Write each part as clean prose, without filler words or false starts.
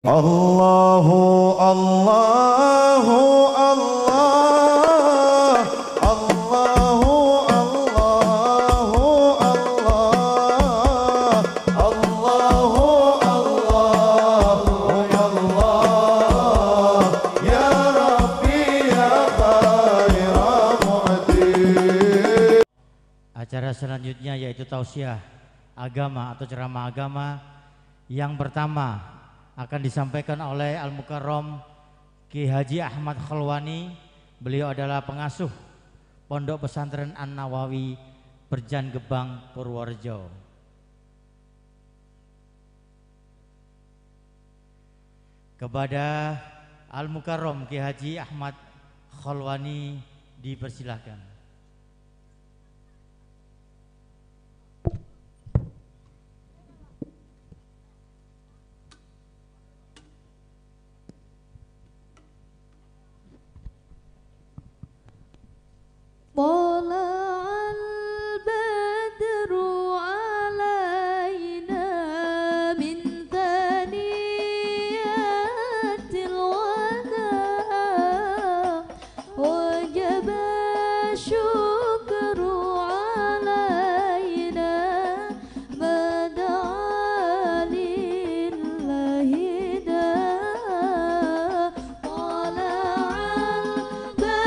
Allahu Allahu Allah Allahu Allahu Allah Allahu Allahu ya Allah ya Rabbi ya khaira mu'ti. Acara selanjutnya yaitu tausiah agama atau ceramah agama. Yang pertama akan disampaikan oleh Al-Mukarram Ki Haji Ahmad Khalwani. Beliau adalah pengasuh Pondok Pesantren An-Nawawi Berjan Gebang, Purworejo. Kepada Al-Mukarram Ki Haji Ahmad Khalwani dipersilahkan. طلع البدر علينا من ثنيات الوداع وجب الشكر علينا ما دعا لله داع طلع البدر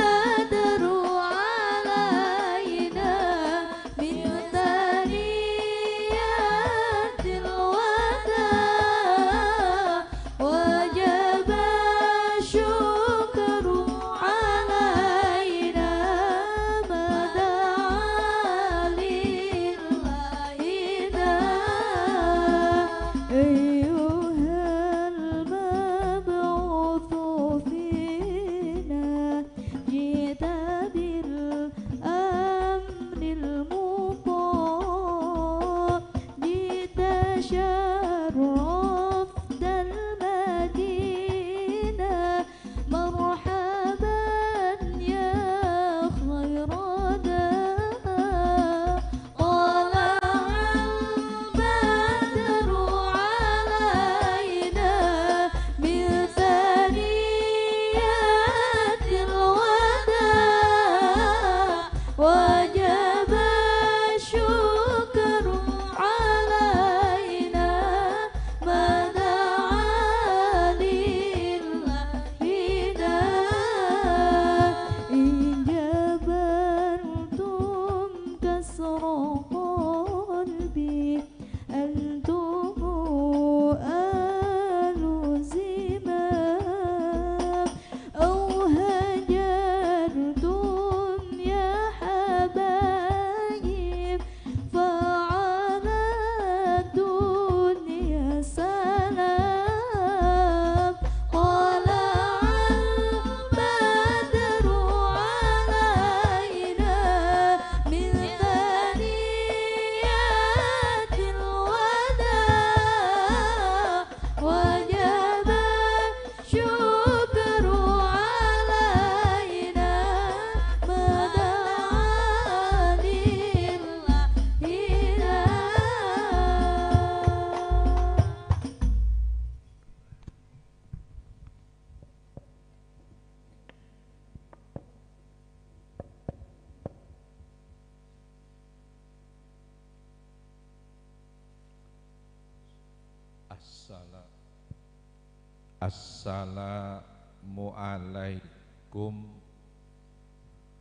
Assalamualaikum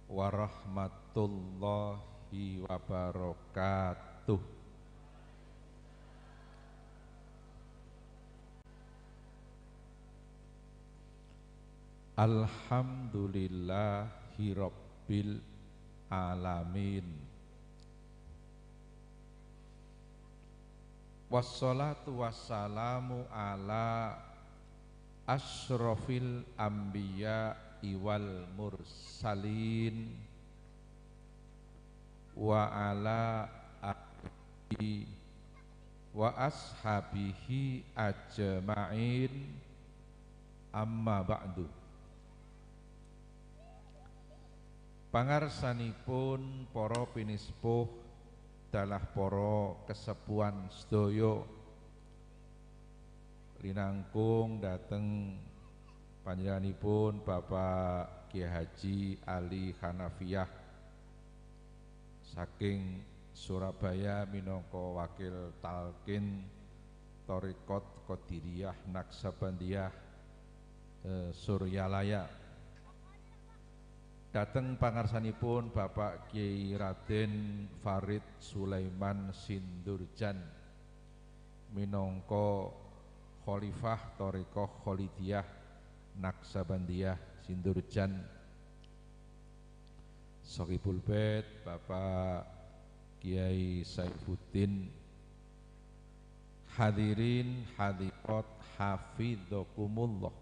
warahmatullahi wabarakatuh. Alhamdulillahi rabbil alamin. Wassalatu wassalamu ala asyrafil anbiya wal mursalin wa ala alihi wa ashabihi ajma'in, amma ba'du. Pangarsanipun para pinispuh dalah para kesepuhan sedaya rinangkung dateng panjenenganipun Bapak Kiai Haji Ali Hanafiyah saking Surabaya minangka wakil talqin Thariqat Qadiriyah Naksabandiyah Suryalaya. Dateng pangarsanipun Bapak Kiai Raden Farid Sulaiman Sindurjan minangka Khalifah Thariqah Khalidiyah Naksabandiyah Sindurjan. Shahibul Bait Bapak Kiai Saifuddin, hadirin hadirat hafidzakumullah.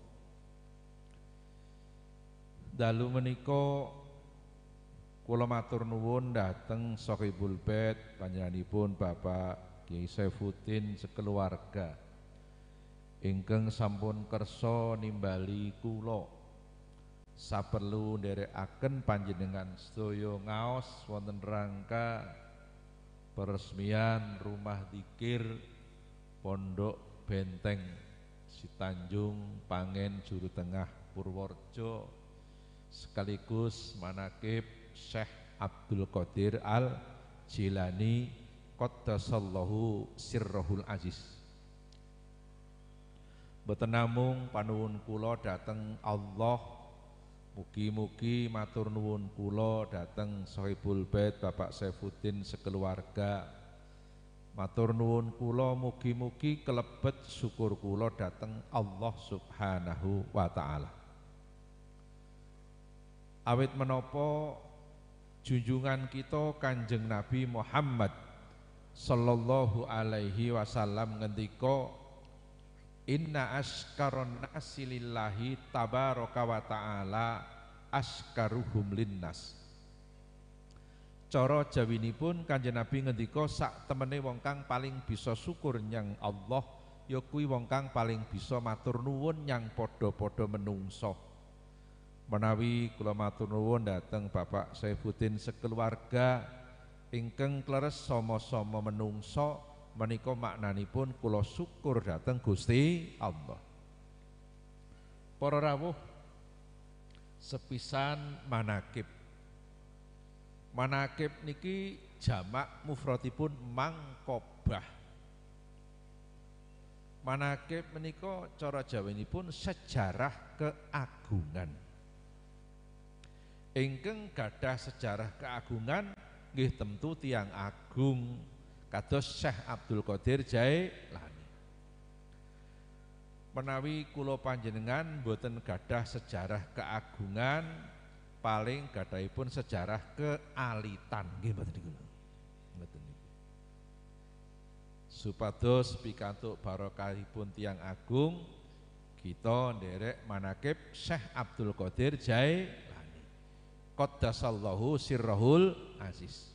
Dalu menika kula matur nuwun dhateng Shahibul Bait panjenenganipun Bapak Kiai Saifuddin sekeluarga ingkang sampun kersa nimbali kula saperlu nderekaken panjenengan sedaya ngaos wonten rangka peresmian rumah dzikir Pondok Benteng Sitanjung Pangen Juru Tengah Purworejo sekaligus manaqib Syekh Abdul Qadir Al Jilani qaddasallahu sirrahul aziz. Mboten namung panuwun kula dhateng Allah, mugi-mugi matur nuwun kula dhateng Shahibul Bait Bapak Saifuddin sekeluarga. Matur nuwun kula mugi-mugi kelebet syukur kula dhateng Allah Subhanahu wa taala. Awit menapa junjungan kita Kanjeng Nabi Muhammad sallallahu alaihi wasallam ngendika, inna askaron nasi lillahi tabaraka wa ta'ala askaruhum linnas. Cara jawinipun Kanjeng Nabi ngendika sak temene wong kang paling bisa syukur nyang Allah ya kuwi wong kang paling bisa matur nuwun nyang padha-padha menungso. Menawi kula matur nuwun dhateng Bapak Saifuddin sekeluarga ingkang kleres sama-sama menungso menika maknanipun kula syukur dhateng Gusti Allah. Para rawuh sepisan manaqib. Manaqib niki jamak mufradipun mangkobah. Manaqib menika cara jawinipun sejarah keagungan. Ingkang gadah sejarah keagungan nggih tentu tiyang agung kados Syekh Abdul Qadir Jailani. Menawi kula panjenengan boten gadah sejarah keagungan, paling gadahipun sejarah kealitan nggih mboten niku. Mboten niku. Supados pikantuk barokahipun tiyang agung kita nderek manaqib Syekh Abdul Qadir Jailani. Qaddasallahu sirrahul aziz.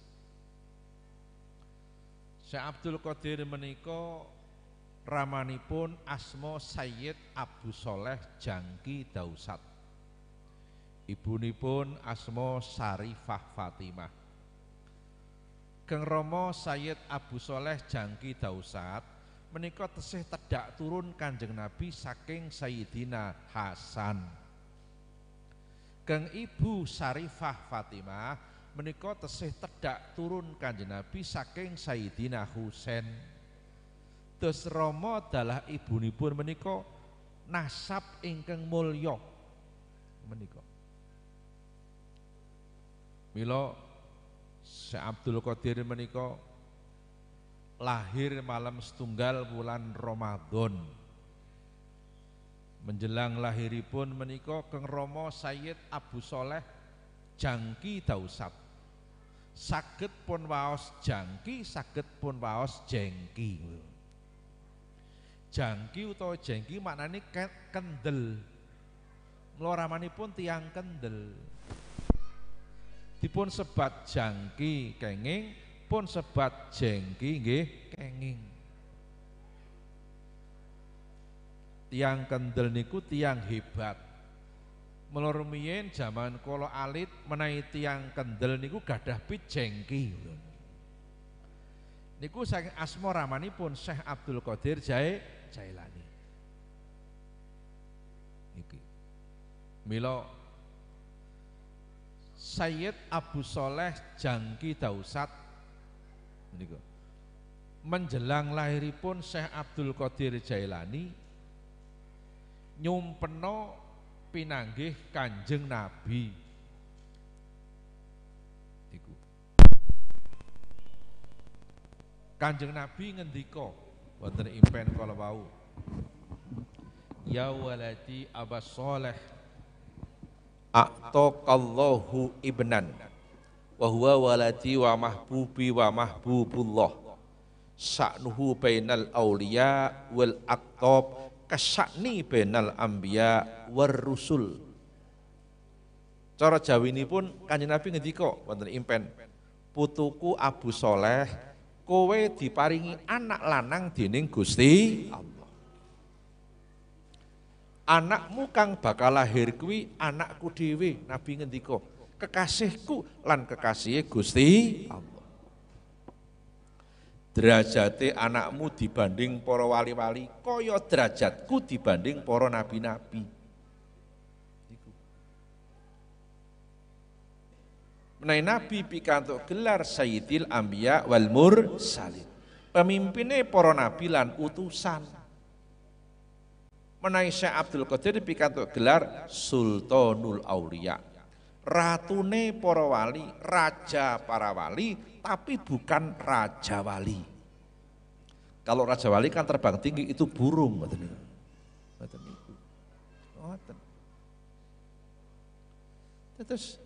Syekh Abdul Qadir menika ramanipun asma Sayyid Abu Soleh Jangki Dausat. Ibunipun asma Sarifah Fatimah. Keng Rama Sayyid Abu Soleh Jangki Dausat menika tesih tedhak turun Kanjeng Nabi saking Sayyidina Hasan. Keng Ibu Sarifah Fatimah menika tesih tedhak turun Kanjeng Nabi saking Sayyidina Husain. Terus Rama dalah ibunipun menika nasab ingkang mulya menika. Mila Syekh Abdul Qadir menika lahir malam setunggal bulan Ramadan. Menjelang lahiripun menika Keng Rama Sayyid Abu Soleh Jangki Dausat. Saged pun waos jangki, saged pun waos jengki. Jangki utawa jengki maknane kendel. Mula ramanipun tiyang kendel. Dipun sebat jangki kenging, pun sebat jengki nggih kenging. Tiang kendel niku tiang hebat. Mula rumiyin zaman kala alit menawi tiang kendel niku gadah pijengki. Niku saking asma ramanipun Syekh Abdul Qadir Jailani. Mila Sayyid Abu Soleh Jangki Dausat niku menjelang lahiripun Syekh Abdul Qadir Jailani nyumpena pinanggih Kanjeng Nabi niku. Kanjeng Nabi ngendika wonten impen kala wau, ya waladi Aba Soleh a'taqallahu ibnan wa huwa waladi wa mahbubi wa mahbubullah sa'nuhu bainal awliya wal aqtab kasa'ni bainal anbiya war rusul. Cara jawinipun Kanjeng Nabi ngendika wonten impen, putuku Abu Soleh kowe diparingi anak lanang dening Gusti Allah. Anakmu kang bakal lahir kuwi anakku dhewe. Nabi ngendika, kekasihku lan kekasihe Gusti Allah. Derajate anakmu dibanding para wali-wali kaya derajatku dibanding para nabi-nabi. Menawi Nabi pikantuk gelar Sayyidil Anbiya wal Mursalin, pemimpine para nabi lan utusan. Menawi Syekh Abdul Qadir pikantuk gelar Sultanul Auliya, ratune para wali, raja para wali, tapi bukan raja wali. Kalau raja wali kan terbang tinggi, itu burung, ngoten niku. Ngoten niku. Ngoten. Terus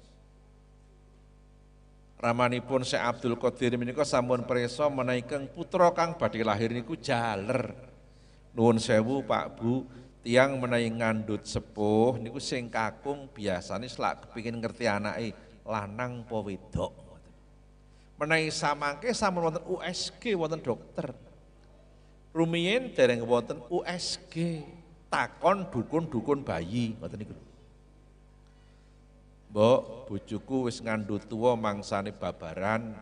ramanipun Syekh Abdul Qadir menika sampun presa menawi putra kang badhe lahir niku jaler. Nuwun sewu Pak Bu, tiang menawi ngandhut sepuh niku sing kakung biasane selak kepingin ngerti anake lanang apa wedok. Menawi samangke sampun wonten USG wonten dokter. Rumiyin dereng wonten USG, takon dukun-dukun bayi ngoten niku. Mbok, bojoku wis ngandhut tuwa mangsane babaran,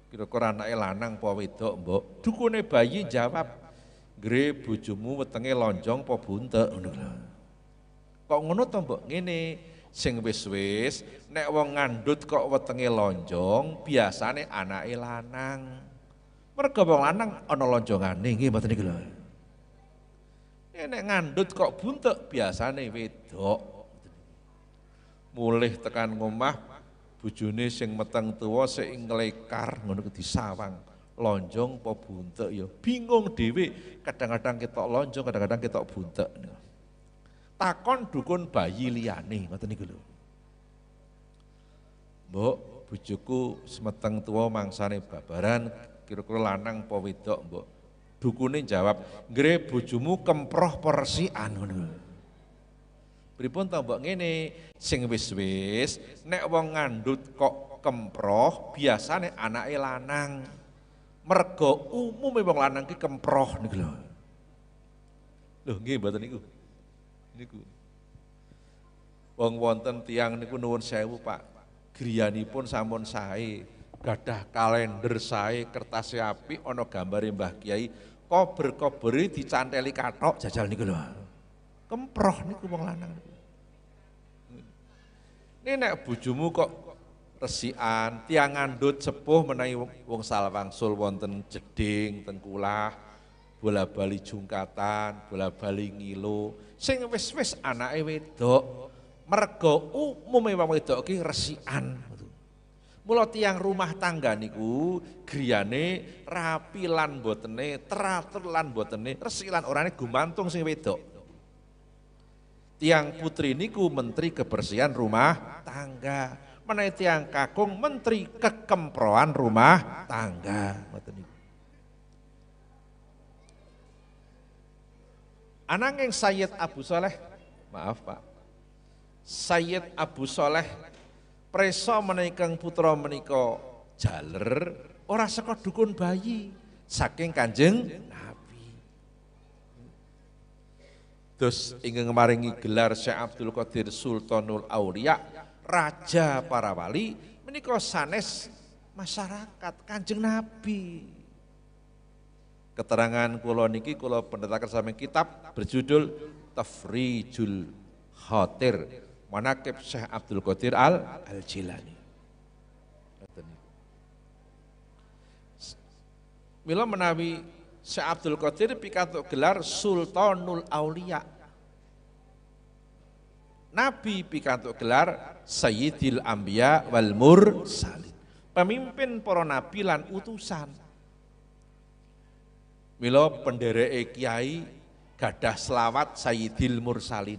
kira-kira anake lanang apa wedok, Mbok? Dukune bayi jawab, "Gre bojomu wetenge lonjong apa buntek?" ngono lho. Kok ngono to, Mbok? Ngene, sing wis-wis nek wong ngandhut kok wetenge lonjong, biasane anake lanang. Mergo wong lanang ana lonjongane, nggih mboten niku lho. Nek ngandhut kok buntek, biasane wedok. Mulih tekan ngomah, bojone sing meteng tuwa sing nglekar ngono ku disawang. Lonjong apa buntek ya bingung dhewe, kadang-kadang ketok lonjong, kadang-kadang ketok buntek. Takon dukun bayi liyane ngoten niku lho. Mbok, bojoku semeteng tuwa mangsane babaran, kira-kira lanang apa wedok, Mbok? Dukune jawab, "Nggre bojomu kemproh persian," ngono. Pripun to, Mbok? Ngene, sing wis-wis nek wong ngandhut kok kemproh, biasane anake lanang. Mergo umume wong lanang ki kemproh niku lho. Lho nggih mboten niku. Niku. Wong wonten tiyang niku nuwun sewu, Pak. Griyanipun sampun sae, gadah kalender sae, kertas apik, ana gambare Mbah Kiai, kober-kobere dicanteli kathok jajal niku lho. Kemproh niku wong lanang. Ini nek bojomu kok resikan, tiang ngandhut sepuh menawi wong salwangsul wonten jeding, tengkulah, bola-bali jungkatan, bola-bali ngilo, sing wis-wis anake wedok, mergo umume wong wedok ki resikan. Mula tiang rumah tangga niku griyane rapi lan mbotene, teratur lan mbotene, resik lan orane gumantung sing wedok. Tiang putri niku menteri kebersihan rumah tangga, menawi tiang kakung menteri kekemproan rumah tangga. Ananging Sayyid Abu Soleh, maaf Pak, Sayyid Abu Soleh presa menawi putra menika jaler ora saka dukun bayi, saking Kanjeng dos ingkang maringi gelar Syekh Abdul Qadir Sultanul Auliya, raja para wali, menika sanes masyarakat Kanjeng Nabi. Keterangan kula niki kula pendhetaken saking kitab berjudul Tafrijul Khatir Manaqib Syekh Abdul Qadir Al-Jilani. Mila menawi Syekh Abdul Qadir pikantuk gelar Sultanul Aulia. Nabi pikantuk gelar Sayyidil Anbiya wal Mursalin. Pemimpin para nabi lan utusan. Mila pendereke kiai gadah selawat Sayyidil Mursalin.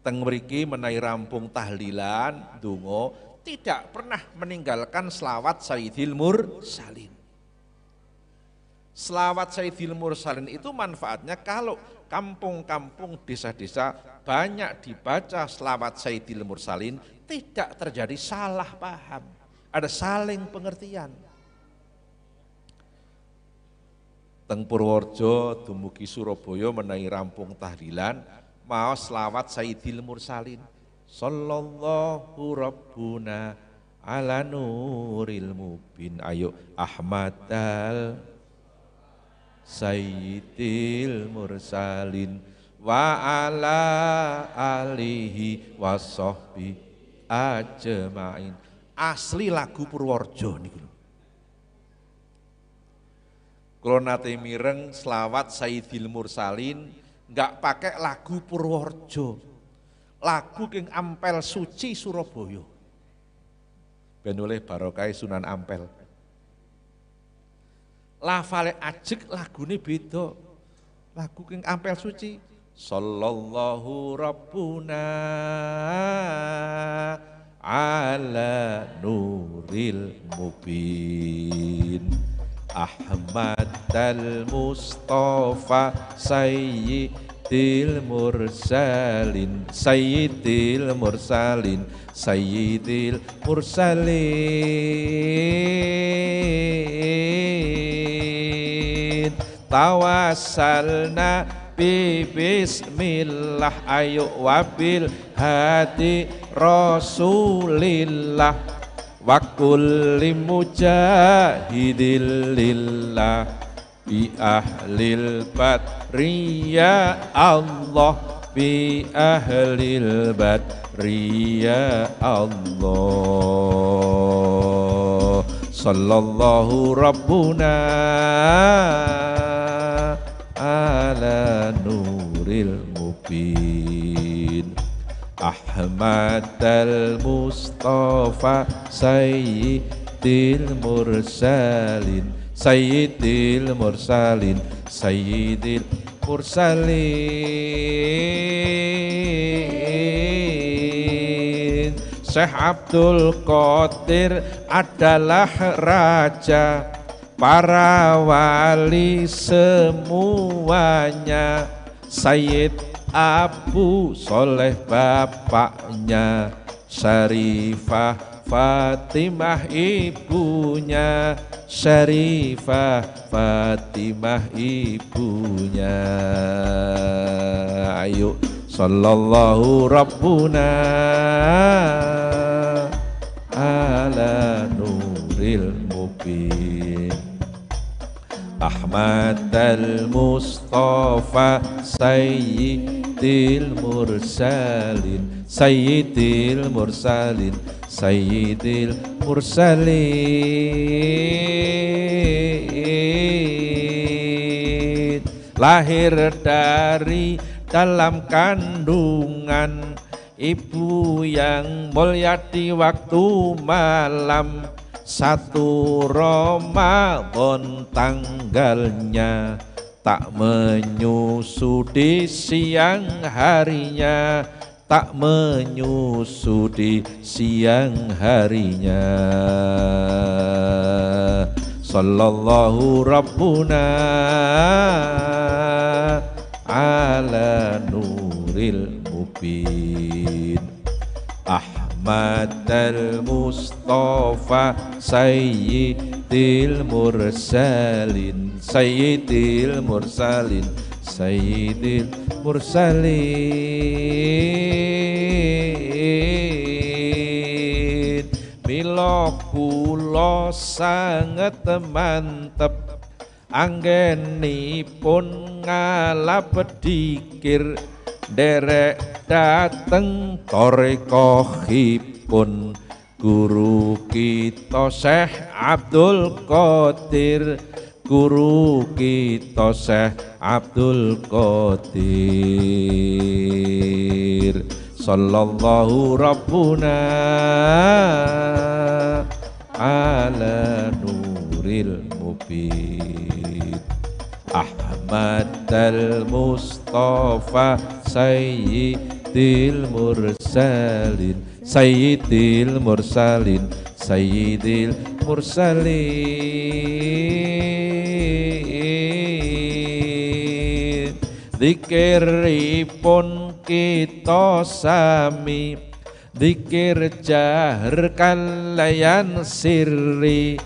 Teng mriki menawi rampung tahlilan, donga tidak pernah meninggalkan selawat Sayyidil Mursalin. Selawat Sayyidil Mursalin itu manfaatnya kalau kampung-kampung, desa-desa banyak dibaca selawat Sayyidil Mursalin, tidak terjadi salah paham, ada saling pengertian. Teng Purworejo dumugi Surabaya menawi rampung tahlilan maos selawat Sayyidil Mursalin. Sallallahu rabbuna ala nuril mubin. Ayo Ahmadal Sayyidil Mursalin wa ala alihi wa sahbi ajmain. Asli lagu Purworejo niku. Kula nate mireng selawat Sayyidil Mursalin enggak pakai lagu Purworejo. Lagu king Ampel Suci Surabaya. Ben oleh barokah Sunan Ampel. Lafale ajeg lagune beda. Lagu king Ampel Suci. Sallallahu rabbuna ala nuril mubin. Ahmad al-Mustafa Sayyidil Mursalin. Sayyidil Mursalin. Sayyidil Mursalin. Tawassalna bi bismillah ayu wabil hadi Rasulillah wa kulli mujahidil lillah bi ahlil badriya Allah bi ahlil badriya Allah. Sallallahu rabbuna ala nuril mubin. Ahmad al-Mustafa Sayyidil Mursalin. Sayyidil Mursalin. Sayyidil Mursalin. Syekh Abdul Qadir adalah raja para wali semuanya. Sayyid Abu Soleh bapaknya, Syarifah Fatimah ibunya, Syarifah Fatimah ibunya. Ayo sallallahu rabbuna ala nuril mubin. Ahmad al-Mustafa Sayyidil Mursalin. Sayyidil Mursalin. Sayyidil Mursalin. Lahir dari dalam kandungan ibu yang mulia di waktu malam. 1 Ramadan tanggalnya, tak menyusu di siang harinya, tak menyusu di siang harinya. Sallallahu rabbuna ala nuril mubin. Ahmad al-Mustafa Sayyidil Mursalin. Sayyidil Mursalin. Sayyidil Mursalin. Mila kula sanget mantep anggenipun ngalap dikir derek dateng torekohipun guru kita Syekh Abdul Qadir, guru kita Syekh Abdul Qadir. Sallallahu Rabbuna ala nuril mubin. Ahmad al-Mustafa Sayyidil Mursalin, Sayyidil Mursalin, Sayyidil Mursalin. Zikiripun kita sami, zikir jahr kalayan sirri,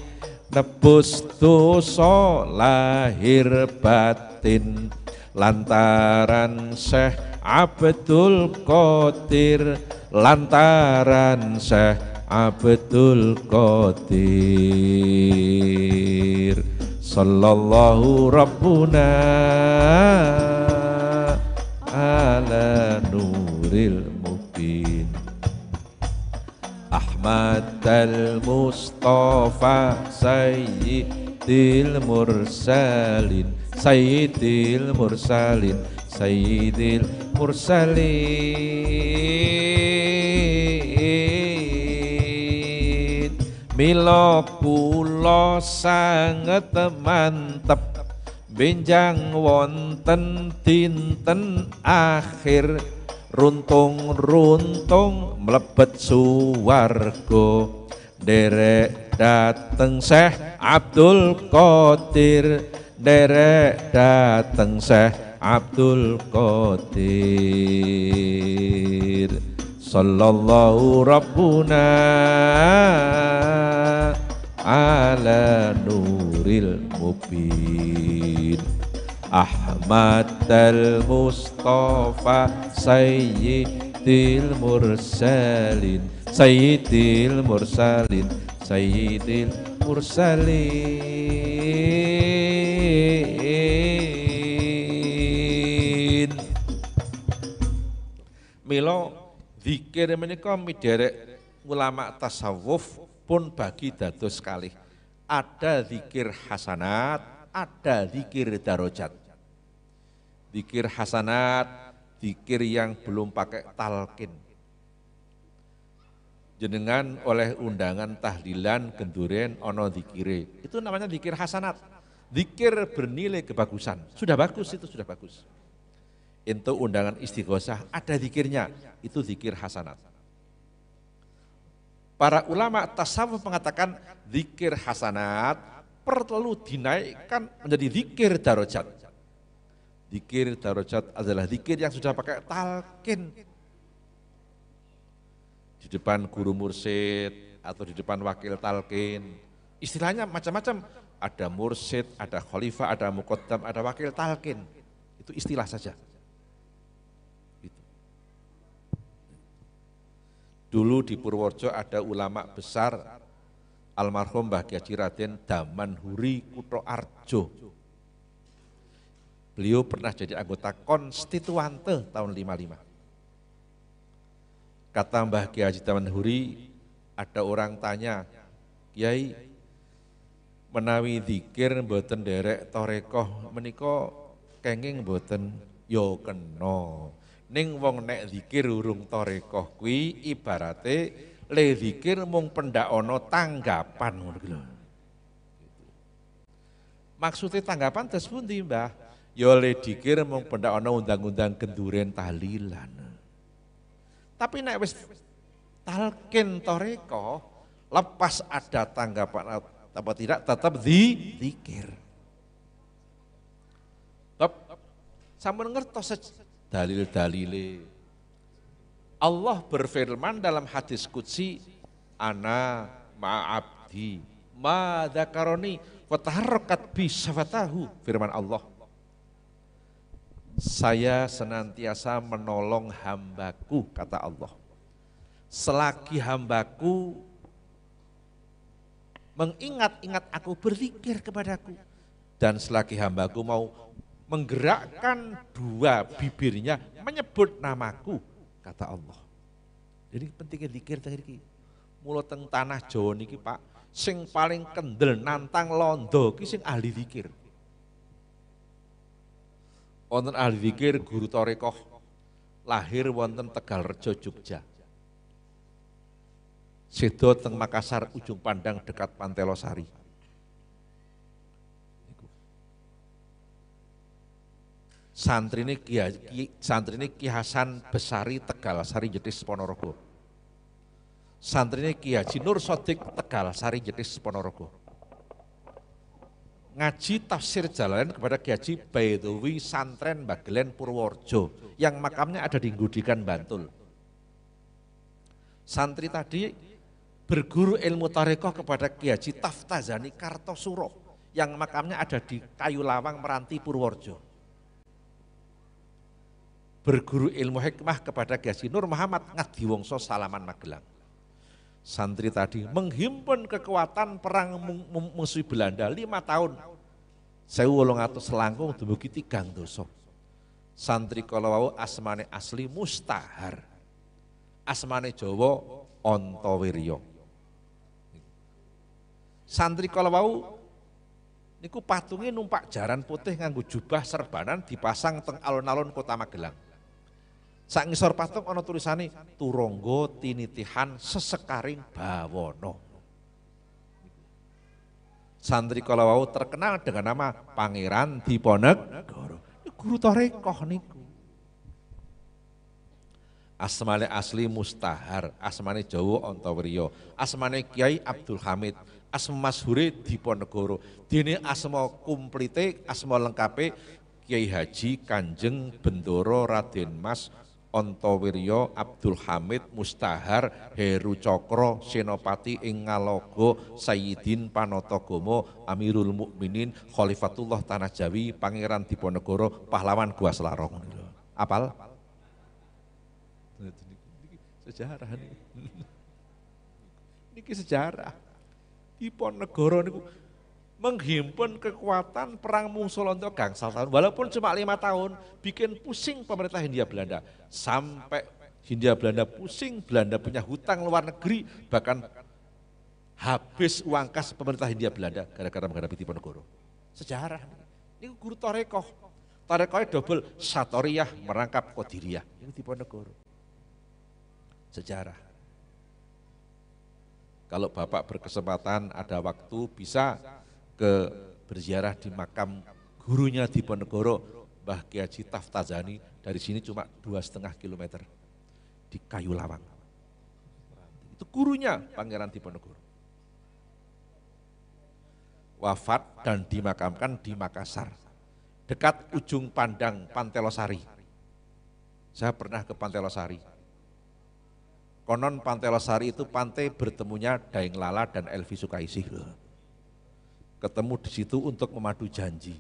nebus dosa lahir batin lantaran Syekh Abdul Qadir, lantaran Syekh Abdul Qadir. Sallallahu Rabbuna ala nuril mubin. Ahmad al-Mustafa Sayyidil Mursalin, Sayyidil Mursalin, Sayyidil Mursalin. Mila kula sanget mantep benjang wonten dinten akhir, runtung-runtung mlebet suwarga, derek dateng Syekh Abdul Qadir, derek dateng Syekh Abdul Qadir. Sallallahu Rabbuna ala nuril mubin. Ahmad al-Mustafa Sayyidil Mursalin, Sayyidil Mursalin, Sayyidil Mursalin. Mila zikir menika miderek ulama tasawuf pun bagi dados kalih. Ada zikir hasanat, ada zikir darajat. Zikir hasanat, zikir yang belum pakai talqin. Jenengan oleh undangan tahlilan genduren ono zikire. Itu namanya zikir hasanat. Zikir bernilai kebagusan. Sudah bagus, itu sudah bagus. Untuk undangan istighosah ada zikirnya, itu zikir hasanat. Para ulama tasawuf mengatakan zikir hasanat perlu dinaikkan menjadi zikir darajat. Zikir darajat adalah zikir yang sudah pakai talqin. Di depan guru mursyid atau di depan wakil talqin. Istilahnya macam-macam. Ada mursyid, ada khalifah, ada muqaddam, ada wakil talqin. Itu istilah saja. Dulu di Purworejo ada ulama besar, almarhum Mbah Kiai Haji Raden Damanhuri Kutoarjo. Beliau pernah jadi anggota konstituante tahun 55. Kata Mbah Kiai Haji Damanhuri, ada orang tanya, Kiai, menawi zikir mboten derek torekoh menika kenging mboten? Yo kena. Ning wong nek zikir urung torekoh kuwi ibarate le zikir mung pendak ana tanggapan ngono kuwi lho. Maksude tanggapan terus pundi, Mbah? Ya le zikir mung pendak ana undang-undang genduren tahlilan. Tapi nek wis talqin torekoh, lepas ada tanggapan apa tidak tetap zikir. Sampun ngertos dalil-dalile. Allah berfirman dalam hadis qudsi, ana ma'abdi ma dzakaroni wa taharrakat bi syafatahu, firman Allah. Saya senantiasa menolong hambaku, kata Allah. Selagi hambaku mengingat-ingat aku, berzikir kepadaku. Dan selagi hambaku mau menggerakkan dua bibirnya menyebut namaku, kata Allah. Jadi pentingnya zikir teng iki. Mula teng tanah Jawa niki Pak, sing paling kendel nantang londo ki sing ahli zikir. Wonten ahli zikir guru tarekoh lahir wonten Tegalrejo Jogja. Sedo teng Makassar ujung pandang dekat Pantai Losari. Santrine Ki Hasan Besari Tegalsari Jetis Ponorogo. Santrine Ki Haji Nur Sodik Tegalsari Jetis Ponorogo. Ngaji tafsir Jalalain kepada Ki Haji Baidowi Santren Bagelen Purworejo yang makamnya ada di Gudikan Bantul. Santri tadi berguru ilmu tarekoh kepada Ki Haji Taftazani Kartosuro yang makamnya ada di Kayu Lawang Meranti Purworejo. Berguru ilmu hikmah kepada Ki Haji Nur Muhammad Ngadiwongso Salaman Magelang. Santri tadi menghimpun kekuatan perang musuh Belanda 5 tahun. 1800 selangkung dumugi 3 dosa. Santri kala wau asmane asli Mustahar. Asmane Jawa Antawirya. Santri kala wau niku patunge numpak jaran putih nganggo jubah serbanan dipasang teng alun-alun Kota Magelang. Sak ngisor patung ana tulisane Turangga Tinitihan Sesekaring Bawana. Santri kala wau terkenal dengan nama Pangeran Diponegoro. Guru tarekoh niku. Asmane asli Mustahar, asmane Jawa Antawirya, asmane Kiai Abdul Hamid, asma masyhure Diponegoro. Dene asma kumplite, asma lengkape Kiai Haji Kanjeng Bendoro Raden Mas Antawirya Abdul Hamid Mustahar Heru Cokro Senopati ing Ngalogo Sayyidin Panatagama Amirul Mukminin Khalifatullah Tanah Jawi Pangeran Diponegoro Pahlawan Gua Selarong. Apal? Sejarah niki sejarah. Diponegoro niku menghimpun kekuatan perang mungsuh londo gangsal tahun, walaupun cuma 5 tahun, bikin pusing pemerintah Hindia Belanda. Sampai Hindia Belanda pusing, Belanda punya hutang luar negeri, bahkan habis uang kas pemerintah Hindia Belanda gara-gara menghadapi Diponegoro. Sejarah, ini guru tarekoh, tarekohnya double, Satoriyah merangkap Qadiriyah, ini Diponegoro. Sejarah. Kalau Bapak berkesempatan ada waktu bisa ke berziarah di makam gurunya Diponegoro, Mbah Ki Haji Taftazani, dari sini cuma 2,5 kilometer di Kayu Lawang. Itu gurunya Pangeran Diponegoro. Wafat dan dimakamkan di Makassar, dekat ujung pandang Pantai Losari. Saya pernah ke Pantai Losari. Konon Pantai Losari itu pantai bertemunya Daeng Lala dan Elvi Sukaisih. Ketemu di situ untuk memadu janji.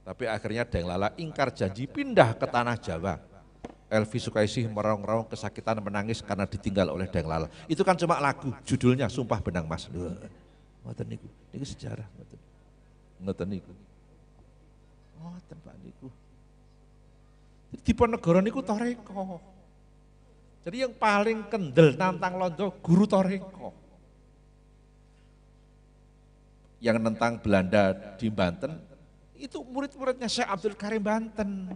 Tapi akhirnya Daeng Lala ingkar janji pindah ke tanah Jawa. Elvi Sukaisih meraung-raung kesakitan menangis karena ditinggal oleh Daeng Lala. Itu kan cuma lagu, judulnya Sumpah Benang Mas. Ngoten niku, niku sejarah ngoten. Ngoten niku. Ngoten Pak niku. Diponegoro niku tarekoh. Jadi yang paling kendel nantang londo guru tarekoh. Yang nentang Belanda di Banten, itu murid-muridnya Syekh Abdul Karim Banten.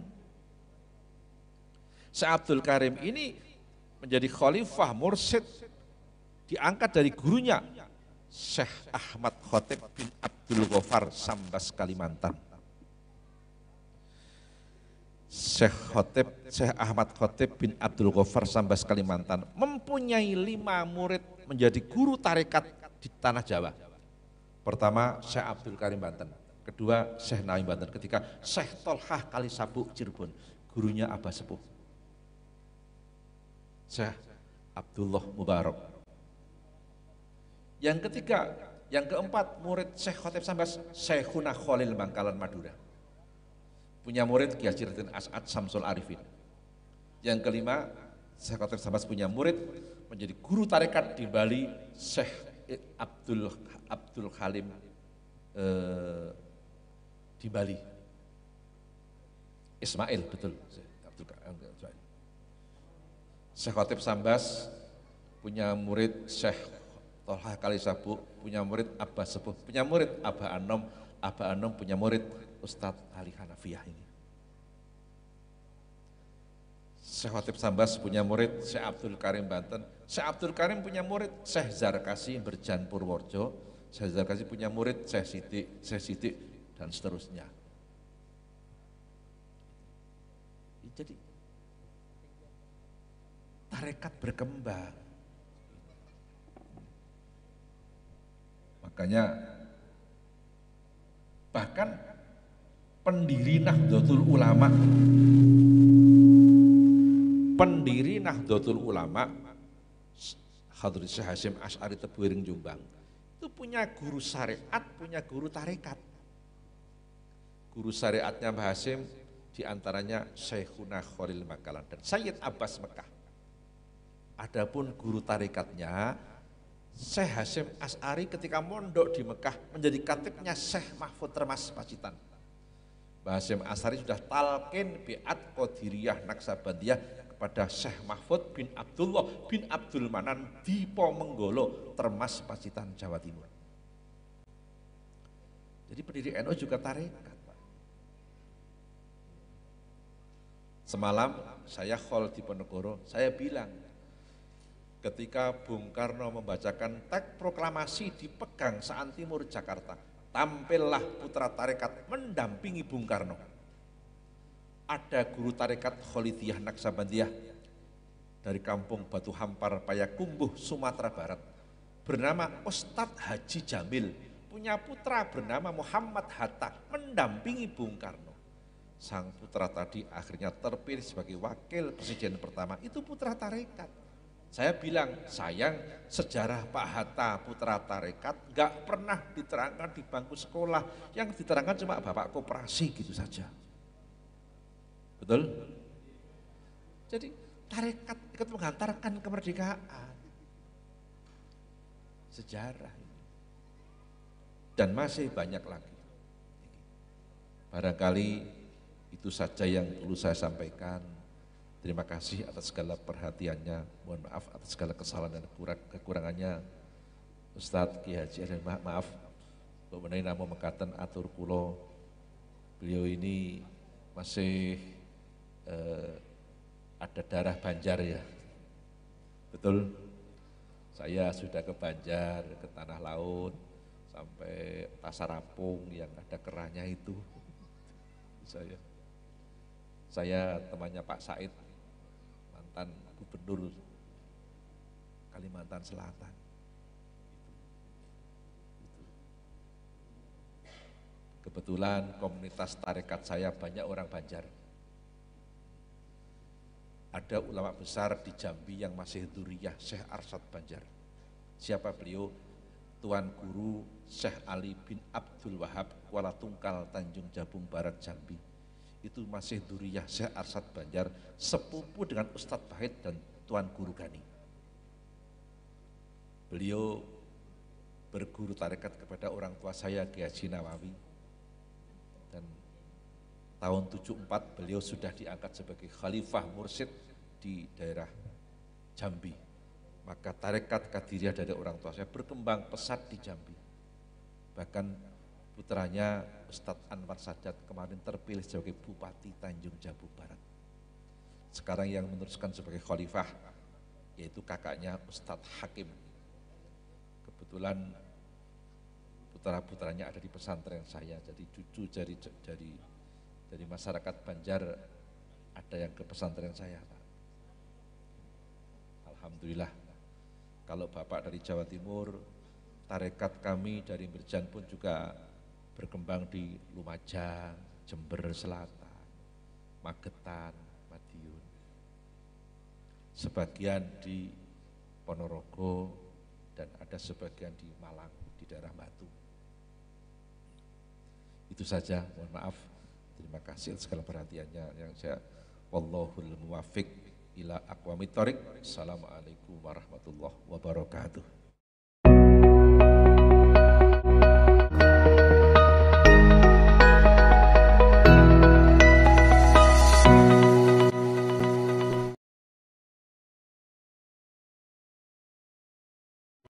Syekh Abdul Karim ini menjadi khalifah mursyid, diangkat dari gurunya Syekh Ahmad Khotib bin Abdul Ghaffar Sambas Kalimantan. Syekh Ahmad Khotib bin Abdul Ghaffar Sambas Kalimantan mempunyai 5 murid menjadi guru tarekat di tanah Jawa. Pertama Syekh Abdul Karim Banten, kedua Syekh Naim Banten, ketiga Syekh Tolhah Kalisabuk Cirebon, gurunya Abah Sepuh. Syekh Abdullah Mubarak. Yang ketiga, yang keempat murid Syekh Khotib Sambas, Syekhuna Khalil Bangkalan Madura. Punya murid Ki Haji Raden As'ad Samsul Arifin. Yang kelima, Syekh Khotib Sambas punya murid menjadi guru tarekat di Bali, Syekh Abdul Halim di Bali. Ismail, betul. Syekh Khotib Sambas punya murid Syekh Tolha Kalisabu, punya murid Abah Sepuh, punya murid Abah Anom punya murid Ustadz Ali Hanafiyah ini. Syekh Khotib Sambas punya murid Syekh Abdul Karim Banten, Syekh Abdul Karim punya murid Syekh Zarkasi Berjan Purworejo, Syekh Zarkasi punya murid Syekh Sidik, dan seterusnya. Jadi tarekat berkembang. Makanya bahkan pendiri Nahdlatul Ulama Hadrat Syekh Hasyim Asy'ari Tebuireng Jombang itu punya guru syariat, punya guru tarekat. Guru syariatnya Mbah Hasyim diantaranya Syekhuna Khalil Makalan dan Sayyid Abbas Mekah. Adapun guru tarikatnya Syekh Hasyim Asy'ari ketika mondok di Mekah menjadi katibnya Syekh Mahfud Termas Pacitan. Mbah Hasyim Asy'ari sudah talqin biat Qadiriyah Naksabandiyah kepada Syekh Mahfud bin Abdullah bin Abdul Manan di Pomenggolo Termas Pacitan Jawa Timur. Jadi pendiri NU juga tarekat. Semalam saya khol di Ponorogo, saya bilang ketika Bung Karno membacakan teks proklamasi di Pegang Saan Timur Jakarta, tampillah putra tarekat mendampingi Bung Karno. Ada guru tarekat Kholidiyah Naksabandiyah dari kampung Batu Hampar Payakumbuh, Sumatera Barat, bernama Ustadz Haji Jamil, punya putra bernama Muhammad Hatta mendampingi Bung Karno. Sang putra tadi akhirnya terpilih sebagai wakil presiden pertama, itu putra tarekat. Saya bilang, sayang sejarah Pak Hatta putra tarekat nggak pernah diterangkan di bangku sekolah, yang diterangkan cuma bapak koperasi gitu saja. Betul? Jadi tarekat ikut menghantarkan kemerdekaan. Sejarah ini. Dan masih banyak lagi. Barangkali itu saja yang perlu saya sampaikan. Terima kasih atas segala perhatiannya. Mohon maaf atas segala kesalahan dan kekurangannya. Ustadz Ki Haji Adel, maaf. Mengenai nama mekaten atur kulo. Beliau ini masih ada darah Banjar ya. Betul? Saya sudah ke Banjar, ke Tanah Laut, sampai Pasar Apung yang ada kerahnya itu. Saya temannya Pak Said, mantan gubernur Kalimantan Selatan. Kebetulan komunitas tarekat saya banyak orang Banjar. Ada ulama besar di Jambi yang masih dzurriyyah Syekh Arsyad Banjar. Siapa beliau? Tuan Guru Syekh Ali bin Abdul Wahab, Kuala Tungkal, Tanjung Jabung Barat, Jambi. Itu masih dzurriyyah Syekh Arsyad Banjar, sepupu dengan Ustadz Bahid dan Tuan Guru Gani. Beliau berguru tarekat kepada orang tua saya, Ki Haji Nawawi. Dan tahun 74 beliau sudah diangkat sebagai Khalifah Mursyid di daerah Jambi. Maka tarekat Qadiriyah dari orang tua saya berkembang pesat di Jambi. Bahkan putranya Ustadz Anwar Sadat kemarin terpilih sebagai Bupati Tanjung Jabung Barat. Sekarang yang meneruskan sebagai Khalifah yaitu kakaknya Ustadz Hakim. Kebetulan putra-putranya ada di pesantren saya, jadi cucu dari masyarakat Banjar ada yang ke pesantren saya, Pak. Alhamdulillah. Kalau Bapak dari Jawa Timur, tarekat kami dari Berjan pun juga berkembang di Lumajang, Jember Selatan, Magetan, Madiun. Sebagian di Ponorogo dan ada sebagian di Malang, di daerah Batu. Itu saja, mohon maaf. Terima kasih atas segala perhatiannya yang saya wallahul muwaffiq ila aqwamit thoriq. Assalamualaikum warahmatullahi wabarakatuh.